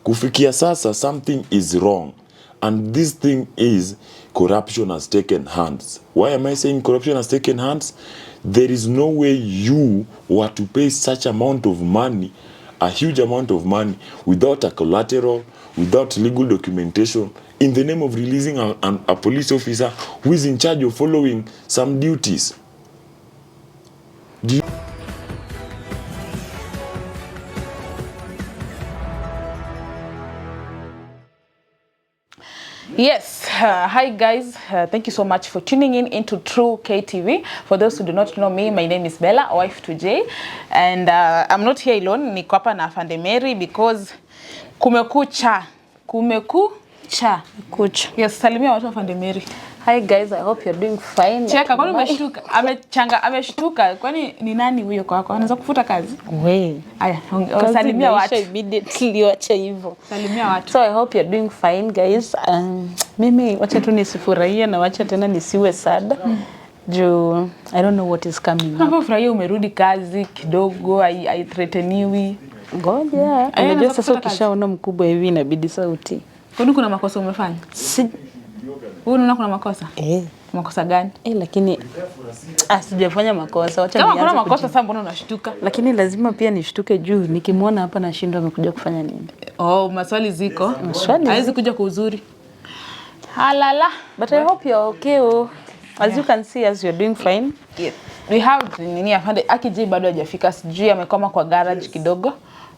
Kufikia sasa, something is wrong. And this thing is corruption has taken hands. Why am I saying corruption has taken hands? There is no way you were to pay such amount of money, a huge amount of money, without a collateral, without legal documentation, in the name of releasing a police officer who is in charge of following some duties. Yes, hi guys, thank you so much for tuning in into True KTV. For those who do not know me, my name is Bella, wife to Jay, and I'm not here alone. Niko hapa na afande Mary because kumekucha. Yes, salimia watu afande Mary. Hi guys, I hope you're doing fine. Cheka, kwani umeshtuka? Ameshtuka. Kwani ni nani huyo kwako? Anaweza kufuta kazi? We. Aya, salimia watu immediately, wacha hivyo. Salimia watu. So I hope you're doing fine guys. Mimi wacha tu nisifurahie na wacha tena nisiwe sad. Juu I don't know what is coming. Hapo furahia umerudi kazi kidogo, I threateniwi. Ngoja. Unajua sasa ukishaona mkubwa hivi inabidi sauti. Kwani kuna makosa umefanya? Unaona kuna makosa? Makosa gani? Lakini sijafanya makosa. Wacha nianze. Kama kuna makosa sasa mbona unashtuka? Lakini lazima pia nishtuke juu nikimwona hapa nashindwa amekuja kufanya nini. Maswali ziko. Haiwezi kuja kwa uzuri. Halala. But I hope you're okay. As you can see, as you're doing fine. Yes. We have nini afande akiji bado hajafika, sijui amekoma kwa garage kidogo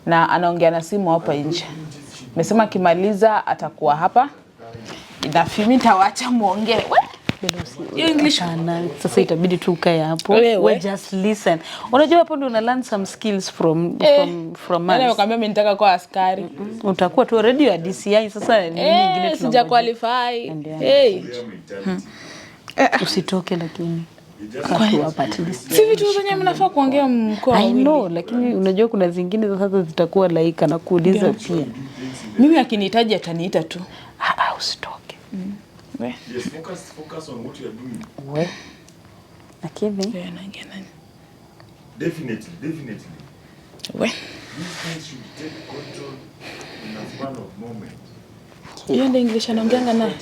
na anaongea na simu hapa nje. Nimesema kimaliza atakuwa hapa. Mimi nitawaacha muongee. English sasa itabidi tu ukae hapo. We just listen. Unajua hapo ndio una learn some skills from us. Nakwambia mimi nitaka kuwa askari. Utakuwa tu already ya DCI sasa nini nyingine sija qualify. Usitoke lakini. Katu hapa at least. Si vitu zenye mnafaa kuongea mkoa. I know, lakini unajua kuna zingine sasa zitakuwa laika na kuuliza pia. Mimi akinihitaji ataniita tu. Usitoke. Yes, focus on what you are doing. We. Lakini. Definitely. We. These things should take control in a span of moment. Yeye ndio English anaongeanga naye.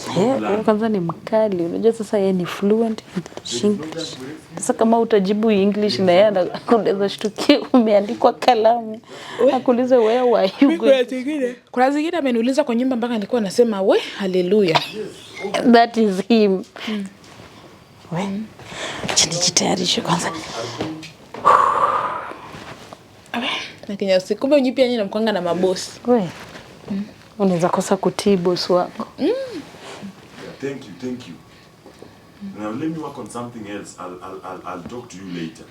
Kwanza ni mkali. Unajua sasa yeye ni fluent in English. Sasa kama utajibu English na yeye anakuuliza shtuki umeandikwa kalamu. Akuulize where are you going? Kuna zingine ameniuliza kwa nyumba mpaka nilikuwa nasema we haleluya. That is him. We. Jitayarishe kwanza. Lakini usikumbe unyipi yenyewe namkwanga na mabosi. We. Unaweza kosa kutii boss wako. Yeah, thank you. Now let me work on something else. I'll talk to you later.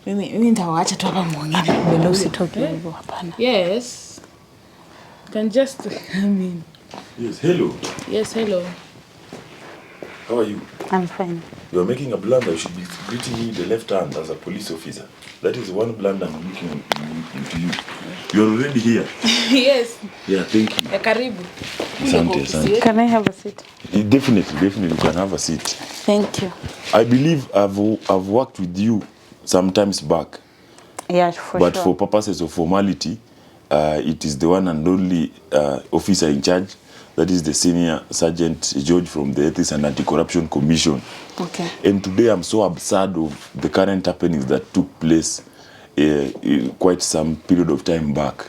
Mimi nitawaacha tu hapa muongee. Bila usitoke hivyo hapana. Yes. Can just Yes, hello. Yes, hello. How are you? I'm fine. You are making a blunder. You should be greeting me the left hand as a police officer. That is one blunder I'm looking into you. You are already here. Yes. Yeah, thank you. Karibu. Asante. Can I have a seat? Definitely, you can have a seat. Thank you. I believe I've worked with you some times back. Yeah, for but sure. For purposes of formality, it is the one and only officer in charge. That is the Senior Sergeant George from the Ethics and Anti-Corruption Commission. Okay. And today I'm so absurd of the current happenings that took place quite some period of time back.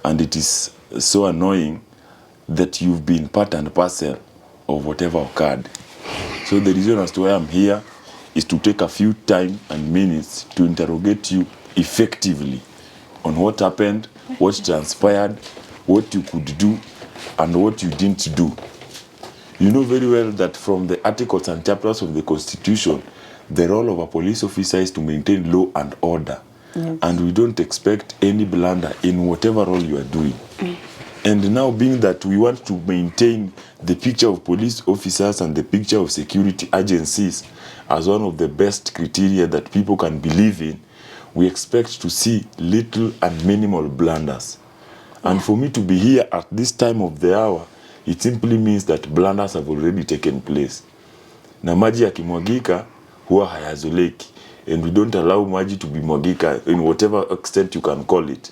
And it is so annoying that you've been part and parcel of whatever occurred. So the reason as to why I'm here is to take a few time and minutes to interrogate you effectively on what happened, what transpired, what you could do, and what you didn't do. You know very well that from the articles and chapters of the Constitution, the role of a police officer is to maintain law and order. Yes. And we don't expect any blunder in whatever role you are doing. And now being that we want to maintain the picture of police officers and the picture of security agencies as one of the best criteria that people can believe in, we expect to see little and minimal blunders. And for me to be here at this time of the hour, it simply means that blunders have already taken place. Na maji yakimwagika huwa hayazoleki. And we don't allow maji to be mwagika in whatever extent you can call it.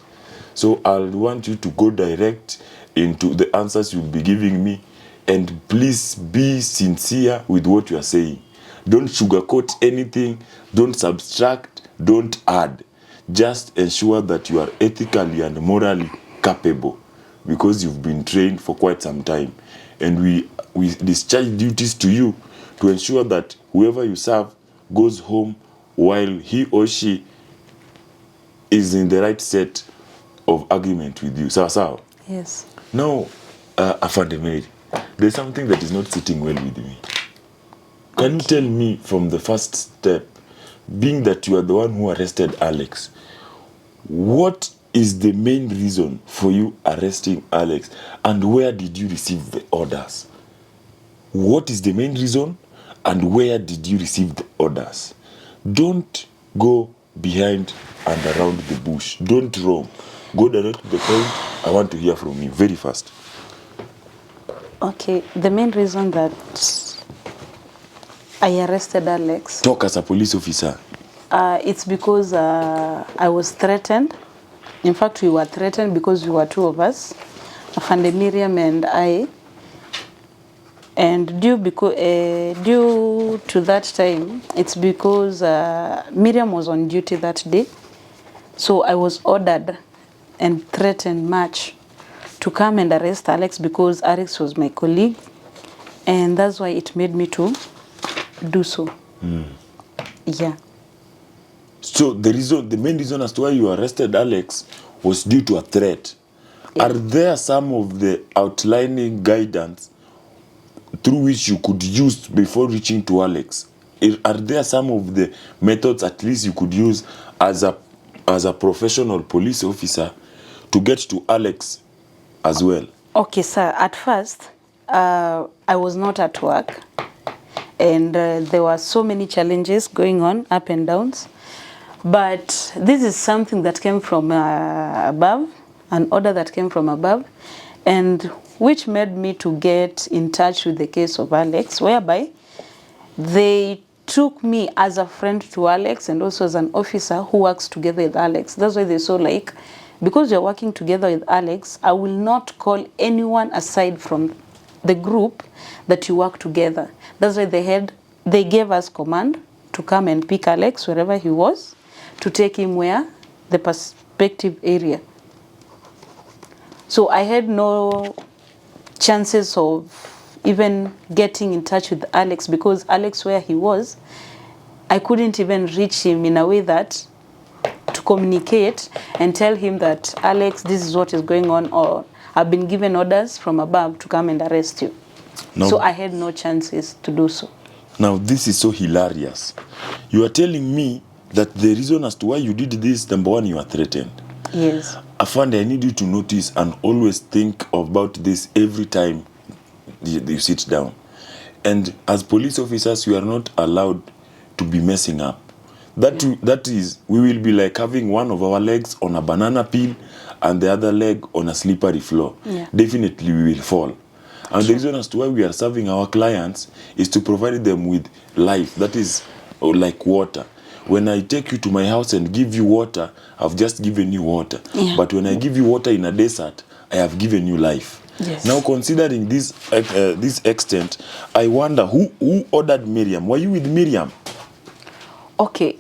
So I'll want you to go direct into the answers you'll be giving me, and please be sincere with what you are saying. Don't sugarcoat anything, don't subtract, don't add. Just ensure that you are ethically and morally capable, because you've been trained for quite some time. And we discharge duties to you to ensure that whoever you serve goes home while he or she is in the right set of argument with you. Sawa? Yes. Now, Afande Mary, there's something that is not sitting well with me. Can you tell me from the first step, being that you are the one who arrested Alex, what is the main reason for you arresting Alex, and where did you receive the orders? What is the main reason, and where did you receive the orders? Don't go behind and around the bush. Don't roam. Go direct to the point. I want to hear from you very fast. Okay, the main reason that I arrested Alex, Talk as a police officer. it's because I was threatened. In fact, we were threatened because we were two of us, Afande Miriam and I. And due to that time, it's because Miriam was on duty that day. So I was ordered and threatened much to come and arrest Alex, because Alex was my colleague. And that's why it made me to do so. Yeah. So the main reason as to why you arrested Alex was due to a threat. Yeah. Are there some of the outlining guidance through which you could use before reaching to Alex? Are there some of the methods at least you could use as a professional police officer to get to Alex as well? Okay, sir. At first, I was not at work, and there were so many challenges going on, up and downs. But this is something that came from above, an order that came from above, and which made me to get in touch with the case of Alex, whereby they took me as a friend to Alex and also as an officer who works together with Alex. That's why they saw, like, because you're working together with Alex, I will not call anyone aside from the group that you work together. That's why they gave us command to come and pick Alex wherever he was, to take him where the perspective area. So I had no chances of even getting in touch with Alex, because Alex, where he was, I couldn't even reach him in a way that to communicate and tell him that, Alex, this is what is going on, or I've been given orders from above to come and arrest you. No. So I had no chances to do so. Now, this is so hilarious. You are telling me that the reason as to why you did this, number one, you are threatened. Yes. Afande, I need you to notice and always think about this every time you sit down. And as police officers, we are not allowed to be messing up. That is, we will be like having one of our legs on a banana peel and the other leg on a slippery floor. Yeah. Definitely we will fall. And the reason as to why we are serving our clients is to provide them with life. That is like water. When I take you to my house and give you water, I've just given you water. Yeah. But when I give you water in a desert, I have given you life. Yes. Now, considering this extent, I wonder who ordered Miriam? Were you with Miriam? Okay,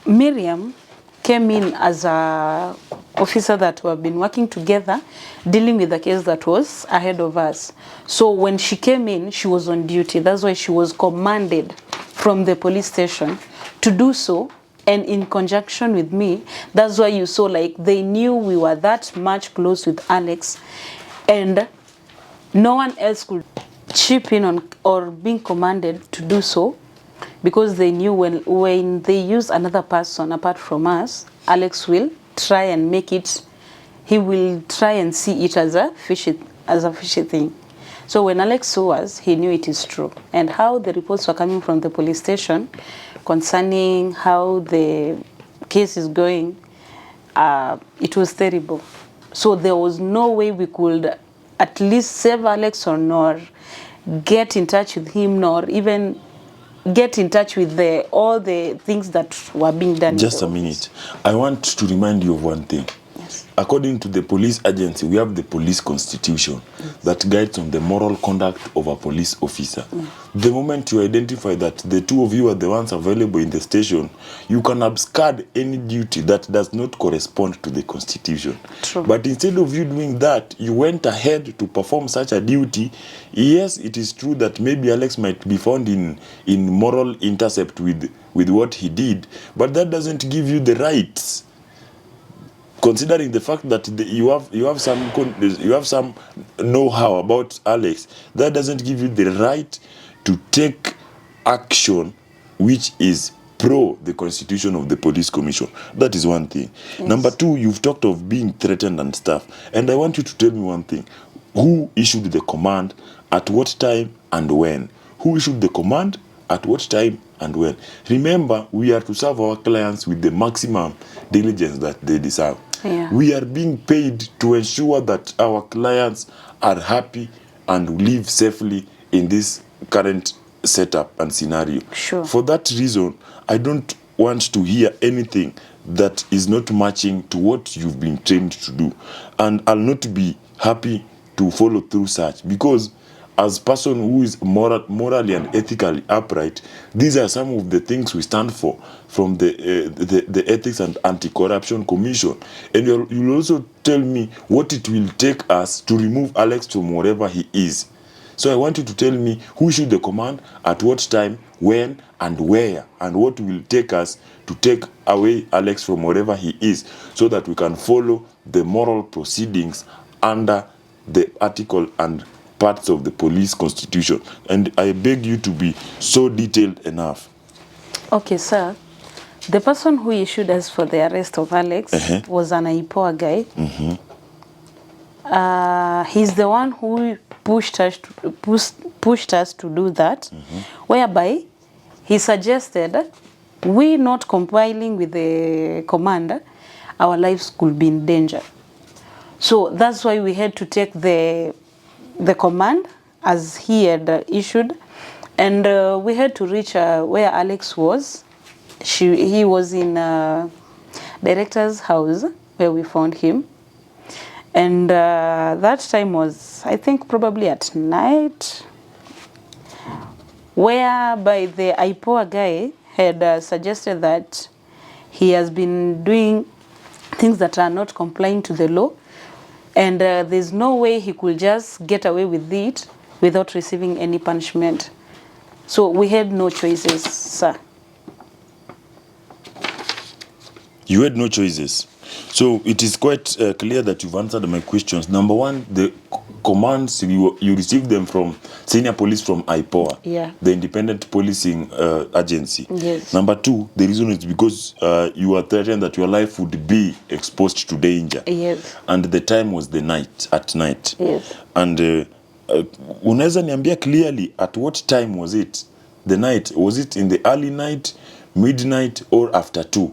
Miriam came in as a officer that we have been working together, dealing with the case that was ahead of us. So when she came in, she was on duty. That's why she was commanded from the police station to do so, and in conjunction with me. That's why you saw, like, they knew we were that much close with Alex, and no one else could chip in on or being commanded to do so, because they knew when they use another person apart from us, Alex will try and make it, he will try and see it as a fishy thing. So when Alex saw us, he knew it is true. And how the reports were coming from the police station concerning how the case is going, it was terrible. So there was no way we could at least save Alex, or nor get in touch with him, nor even get in touch with all the things that were being done. Just a minute. I want to remind you of one thing. Yes. According to the police agency, we have the police constitution that guides on the moral conduct of a police officer. The moment you identify that the two of you are the ones available in the station, you can abscond any duty that does not correspond to the constitution. True. But instead of you doing that, you went ahead to perform such a duty. Yes, it is true that maybe Alex might be found in moral intercept with what he did, but that doesn't give you the rights, considering the fact that you have some know-how about Alex. That doesn't give you the right to take action which is pro the constitution of the police commission. That is one thing. Yes. Number two, you've talked of being threatened and stuff, and I want you to tell me one thing. Who issued the command, at what time and when? Who issued the command, at what time and when? Remember, we are to serve our clients with the maximum diligence that they deserve. Yeah. We are being paid to ensure that our clients are happy and live safely in this current setup and scenario. Sure. For that reason, I don't want to hear anything that is not matching to what you've been trained to do. And I'll not be happy to follow through such, because as a person who is morally and ethically upright, these are some of the things we stand for from the Ethics and Anti-Corruption Commission. And you'll also tell me what it will take us to remove Alex from wherever he is. So I want you to tell me who issued the command, at what time, when, and where, and what will take us to take away Alex from wherever he is, so that we can follow the moral proceedings under the article and parts of the police constitution. And I beg you to be so detailed enough. Okay, sir. The person who issued us for the arrest of Alex was an IPOA guy. He's the one who pushed us to do that, whereby he suggested we not complying with the command, our lives could be in danger. So that's why we had to take the command as he had issued, and we had to reach where Alex was. He was in director's house where we found him, and that time was, I think, probably at night, whereby the IPOA guy had suggested that he has been doing things that are not complying to the law, and there's no way he could just get away with it without receiving any punishment. So we had no choices, sir. You had no choices. So it is quite clear that you've answered my questions. Number one, the commands, you received them from senior police from IPOA, Yeah. the independent policing agency. Yes. Number two, the reason is because you were threatened that your life would be exposed to danger. Yes. And the time was at night. Yes. And unaweza niambia clearly at what time was it? The night, was it in the early night, midnight, or after 2?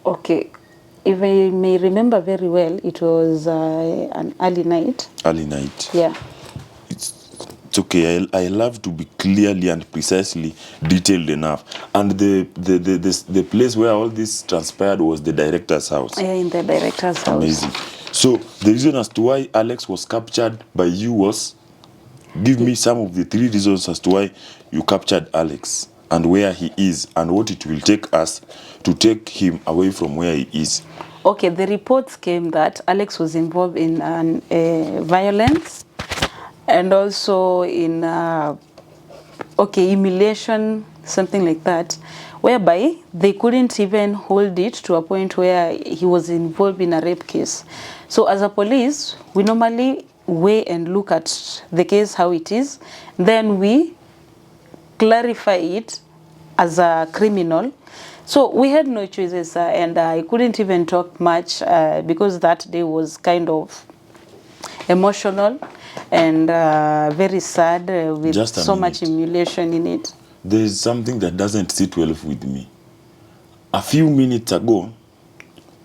Okay. If I may remember very well, it was an early night. Early night. Yeah. It's okay. I love to be clearly and precisely detailed enough. And the place where all this transpired was the director's house. Yeah, in the director's house. Amazing. So the reason as to why Alex was captured by you was, give me some of the 3 reasons as to why you captured Alex, and where he is, and what it will take us to take him away from where he is. Okay, the reports came that Alex was involved in violence, and also in humiliation, something like that, whereby they couldn't even hold it to a point where he was involved in a rape case. So as a police, we normally weigh and look at the case how it is, then we clarify it as a criminal. So we had no choices, and I couldn't even talk much because that day was kind of emotional and very sad with so much humiliation in it. There is something that doesn't sit well with me. A few minutes ago,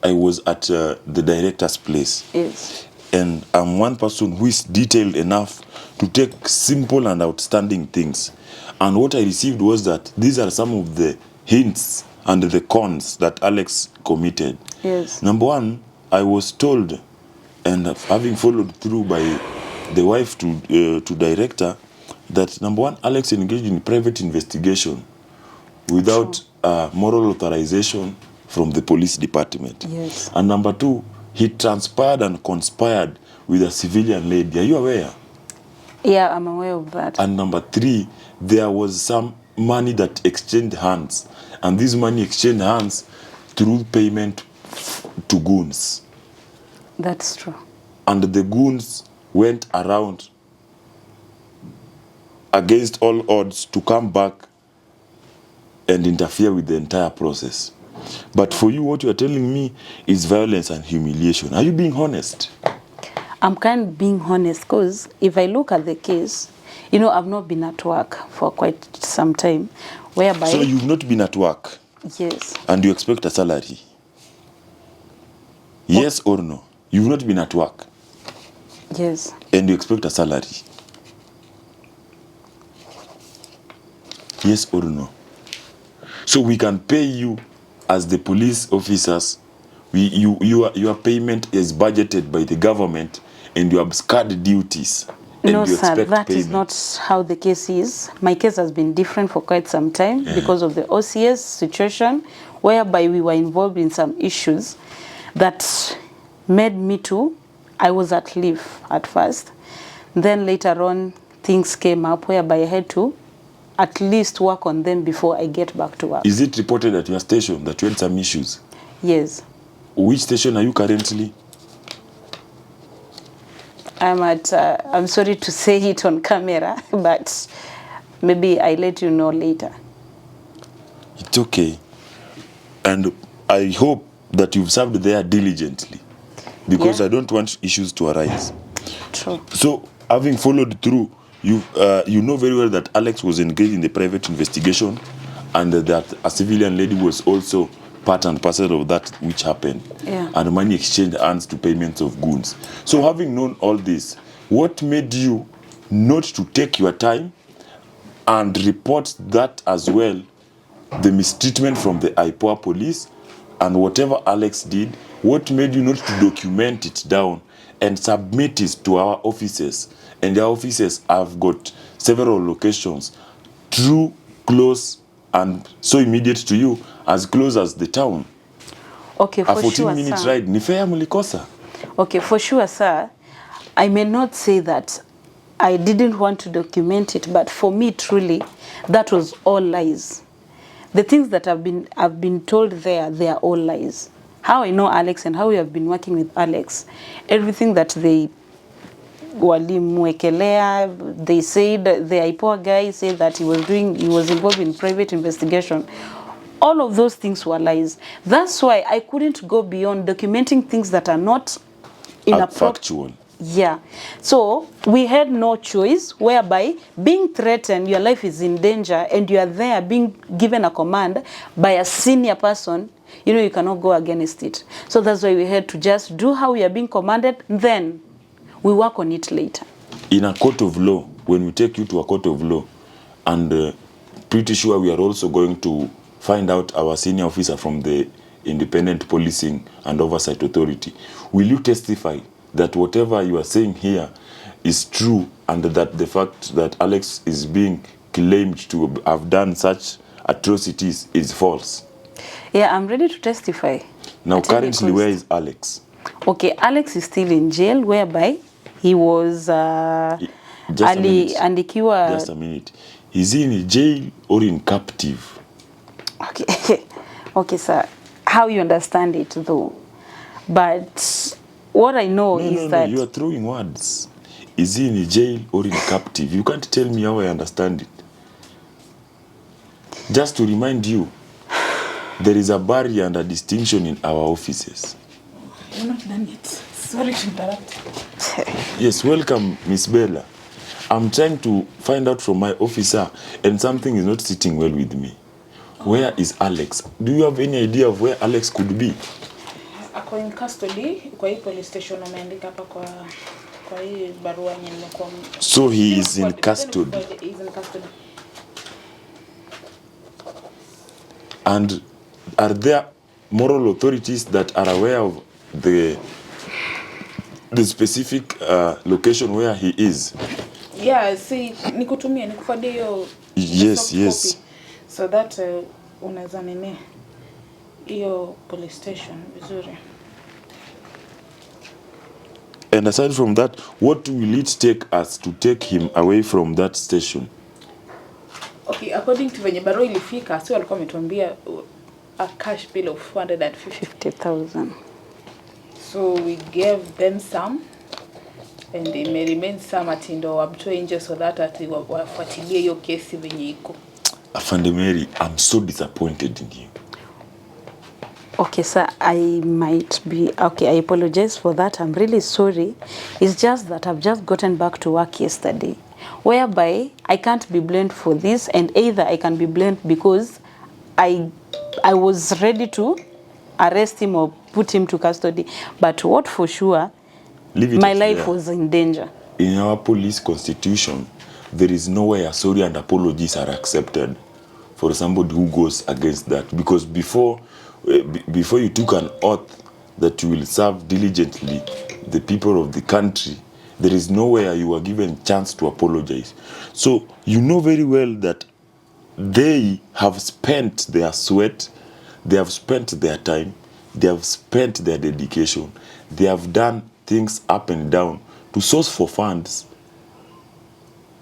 I was at the director's place. Yes. And I'm one person who is detailed enough to take simple and outstanding things. And what I received was that these are some of the hints and the cons that Alex committed. Yes. Number one, I was told, and having followed through by the wife to director, that number one, Alex engaged in private investigation without moral authorization from the police department. Yes. And number two, he transpired and conspired with a civilian lady. Are you aware? Yeah, I'm aware of that. And number three, there was some money that exchanged hands. And this money exchanged hands through payment to goons. That's true. And the goons went around against all odds to come back and interfere with the entire process. But for you, what you are telling me is violence and humiliation. Are you being honest? I'm kind of being honest because if I look at the case, you know, I've not been at work for quite some time, whereby... So you've not been at work? Yes. And you expect a salary? Yes or no? You've not been at work? Yes. And you expect a salary? Yes or no? So we can pay you as the police officers. Your payment is budgeted by the government and you have scarred duties. And No, you sir, expect that payment. is not how the case is. My case has been different for quite some time because of the OCS situation, whereby we were involved in some issues that made me to, I was at leave at first. Then later on, things came up whereby I had to at least work on them before I get back to work. Is it reported at your station that you had some issues? Yes. Which station are you currently? I'm at, I'm sorry to say it on camera, but maybe I let you know later. It's okay. And I hope that you've served there diligently, because Yeah. I don't want issues to arise. True. So, having followed through, you know very well that Alex was engaged in the private investigation, and that a civilian lady was also part and parcel of that which happened. Yeah. And money exchanged hands to payments of goods. So, having known all this, what made you not to take your time and report that as well, the mistreatment from the IPOA police and whatever Alex did? What made you not to document it down and submit it to our offices? And our offices have got several locations, true, close, and so immediate to you, as close as the town. Okay, A for sure, 14-minute sir. ride, ni fair mulikosa. Okay, for sure, sir. I may not say that I didn't want to document it, but for me, truly, that was all lies. The things that I've been told there, they are all lies. How I know Alex and how we have been working with Alex, everything that they walimwekelea, they said, the IPOA guy said that he was involved in private investigation. All of those things were lies. That's why I couldn't go beyond documenting things that are not Factual. Yeah. So we had no choice, whereby being threatened, your life is in danger, and you are there being given a command by a senior person, you know, you cannot go against it. So that's why we had to just do how we are being commanded, then we work on it later. In a court of law, when we take you to a court of law, and pretty sure we are also going to find out our senior officer from the Independent Policing and Oversight Authority, will you testify that whatever you are saying here is true, and that the fact that Alex is being claimed to have done such atrocities is false? Yeah, I'm ready to testify. Now, currently, where is Alex? Okay, Alex is still in jail, whereby he was Just a minute. andikiwa. Just a minute. Is he in jail or in captive? Okay, okay, sir. How you understand it, though? But what I know is that you are throwing words. Is he in jail or in captive? You can't tell me how I understand it. Just to remind you, there is a barrier and a distinction in our offices. You're not done yet. Sorry to interrupt. Yes, welcome, Miss Bella. I'm trying to find out from my officer, and something is not sitting well with me. Where is Alex? Do you have any idea of where Alex could be? Ako in custody kwa hii police station, ameandika hapa kwa hii barua yenye nimekuwa. So he is in custody. He is in custody. And are there moral authorities that are aware of the specific location where he is? Yeah, see, nikutumia nikufadie hiyo Yes, yes. copy, so that unaweza nini hiyo police station vizuri. And aside from that, what will it take us to take him away from that station? Okay, according to venye barua ilifika, sio walikuwa wametuambia a cash bill of 450,000. So we gave them some, and they may remain some atindo wamtoe nje so that wafuatilie hiyo kesi venye iko. Afande Mary, I'm so disappointed in you. Okay, sir, I might be... Okay, I apologize for that. I'm really sorry. It's just that I've just gotten back to work yesterday, whereby I can't be blamed for this, and either I can be blamed because I was ready to arrest him or put him to custody. But what for sure, my life was in danger. In our police constitution, there is nowhere sorry and apologies are accepted for somebody who goes against that. Because before you took an oath that you will serve diligently the people of the country, there is nowhere you are given chance to apologize. So you know very well that they have spent their sweat, they have spent their time, they have spent their dedication, they have done things up and down to source for funds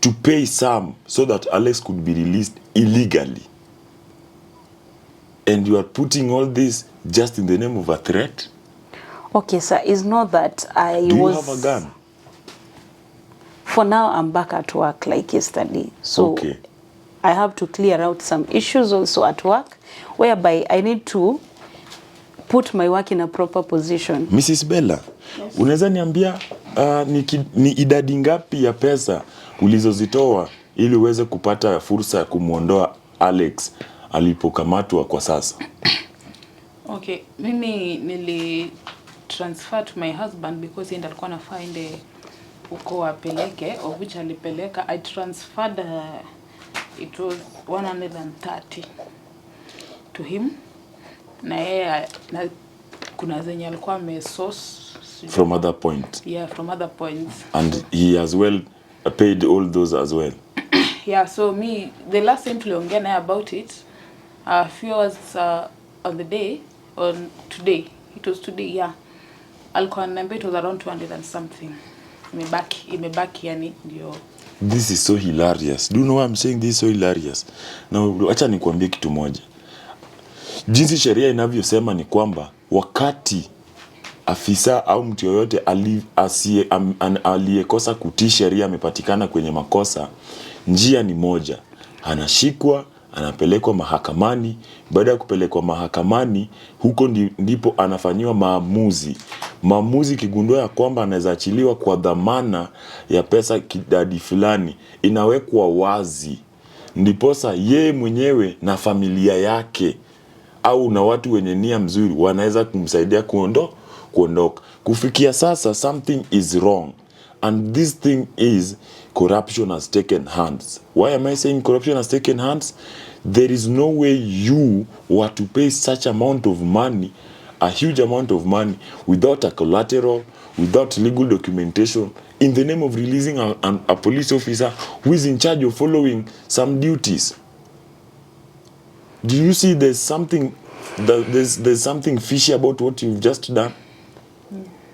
to pay some so that Alex could be released illegally. And you are putting all this just in the name of a threat? Okay, sir, it's not that Do you have a gun? For now, I'm back at work like yesterday. So okay. I have to clear out some issues also at work, whereby I need to put my work in a proper position. Mrs. Bella, yes. Unaweza niambia ni idadi ngapi ya pesa ulizozitoa ili uweze kupata fursa ya kumuondoa Alex alipokamatwa kwa sasa? Okay, mimi nili transfer to my husband because yeye alikuwa anafaa ende uko apeleke, of which alipeleka. I transferred it was 130 to him, na yeye na kuna zenye alikuwa amesource from other point. Yeah, from other points. And he as well paid all those as well. Yeah, so me, the last time tuliongea naye about it, a few hours on the day, on today, it was today, yeah. Alikuwa ananiambia it was around 200 and something. Imebaki yani ndio. This is so hilarious. Do you know why I'm saying this is so hilarious? Now, acha nikuambie kitu moja. Jinsi sheria inavyosema ni kwamba wakati afisa au mtu yoyote aliyekosa kutii sheria amepatikana kwenye makosa, njia ni moja. Anashikwa, anapelekwa mahakamani. Baada ya kupelekwa mahakamani, huko ndipo anafanyiwa maamuzi. Maamuzi kigundua ya kwamba anaweza achiliwa kwa dhamana ya pesa kidadi fulani, inawekwa wazi. Ndiposa yeye mwenyewe na familia yake au na watu wenye nia mzuri wanaweza kumsaidia kuondoka. Kufikia sasa, something is wrong. And this thing is corruption has taken hands. Why am I saying corruption has taken hands? There is no way you were to pay such amount of money, a huge amount of money, without a collateral, without legal documentation, in the name of releasing a police officer who is in charge of following some duties. Do you see there's something fishy about what you've just done?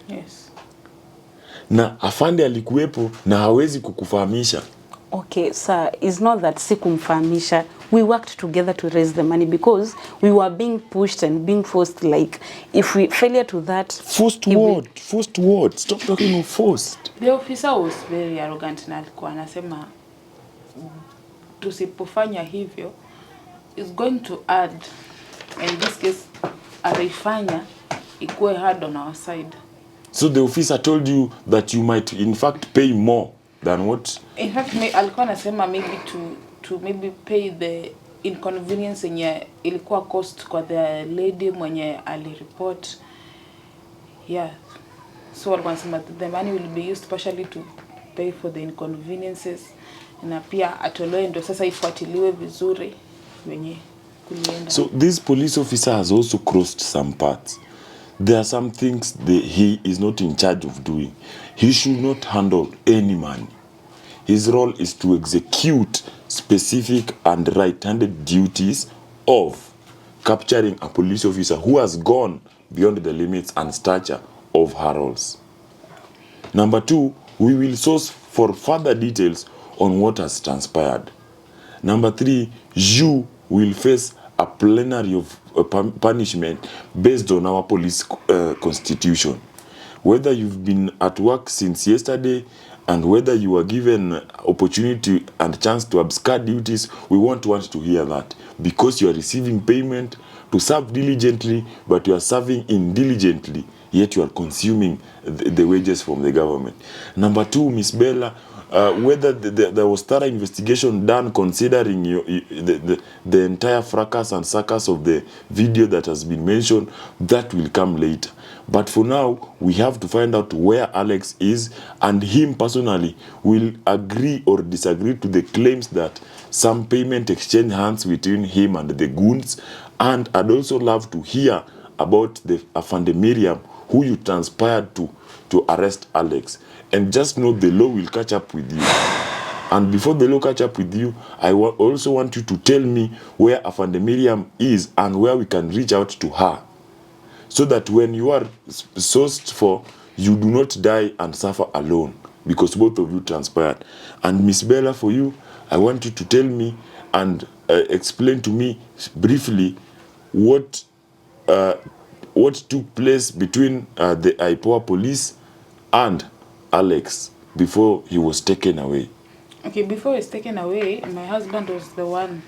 Yes. Na afande alikuwepo na hawezi kukufahamisha. Okay, sir, it's not that sikumfahamisha. We worked together to raise the money because we were being pushed and being forced. Like, if we failure to that... Forced what? Forced what? Stop talking of forced. The officer was very arrogant na alikuwa anasema tusipofanya hivyo is going to add, in this case, arifanya ikuwe hard on our side. So the officer told you that you might in fact pay more than what? In fact, alikuwa anasema maybe to maybe pay the inconvenience yenye ilikuwa cost kwa the lady mwenye alireport. Yeah. So alikuwa anasema the money will be used partially to pay for the inconveniences, na pia atolewe ndo sasa ifuatiliwe vizuri wenye kulienda. So this police officer has also crossed some parts. there are some things that he is not in charge of doing. He should not handle any money. His role is to execute specific and right-handed duties of capturing a police officer who has gone beyond the limits and stature of her roles. Number 2, we will source for further details on what has transpired. Number 3, you will face a plenary of punishment based on our police constitution. Whether you've been at work since yesterday and whether you were given opportunity and chance to abscond duties, we want to hear that, because you are receiving payment to serve diligently, but you are serving indiligently, yet you are consuming the wages from the government. Number 2, Miss Bella, whether there was thorough investigation done considering the entire fracas and circus of the video that has been mentioned, that will come later. But for now, we have to find out where Alex is, and him personally will agree or disagree to the claims that some payment exchanged hands between him and the goons. And I'd also love to hear about the afande Miriam, who you transpired to arrest Alex. And just know the law will catch up with you. And before the law catch up with you, I also want you to tell me where afande Miriam is and where we can reach out to her, so that when you are sourced for, you do not die and suffer alone, because both of you transpired. And Miss Bella, for you, I want you to tell me and explain to me briefly what took place between the IPOA police and Alex before he was taken away. Okay, before he was taken away, my husband was the one.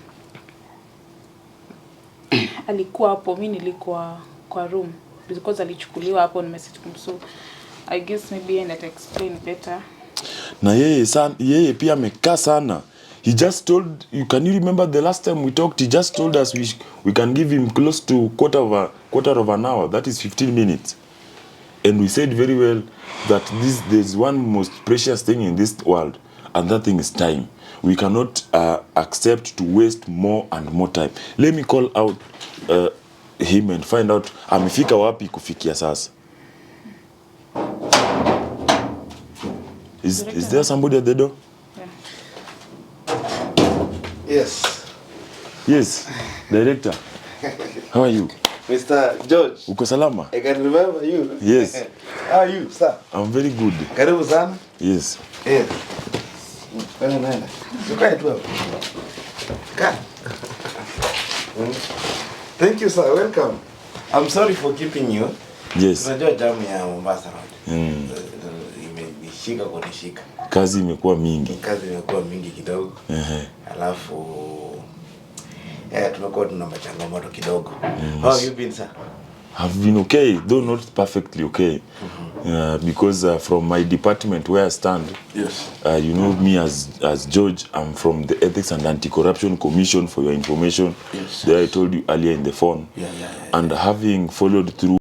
Alikuwa hapo, mimi nilikuwa kwa room because alichukuliwa hapo na message kumbe. So I guess maybe I can explain better. Na yeye pia amekaa sana. He just told you, can you remember the last time we talked, he just told us we can give him close to quarter of an hour, that is 15 minutes. And we said very well that there's one most precious thing in this world, and that thing is time. We cannot accept to waste more and more time. Let me call out him and find out amefika wapi kufikia sasa. Is there somebody at the door? Yes. Yes, director. How are you? Mr. George. Uko salama? I can remember you. Yes. How are you, sir? I'm very good. Karibu sana. Yes. Yes. Nenda. Ukae tu hapo. Kaa. Thank you, sir. Welcome. I'm sorry for keeping you. Yes. Unajua jamu ya Mombasa Road. Imeshika kunishika. Kazi imekuwa mingi. Kazi imekuwa mingi kidogo. Alafu tumekuwa tuna machangamoto kidogo. How have you been, sir? I've been okay, though not perfectly okay. Because from my department where I stand, yes. You know me as George. I'm from the Ethics and Anti-Corruption Commission, for your information. Yes. There I told you earlier in the phone. Yeah. And having followed through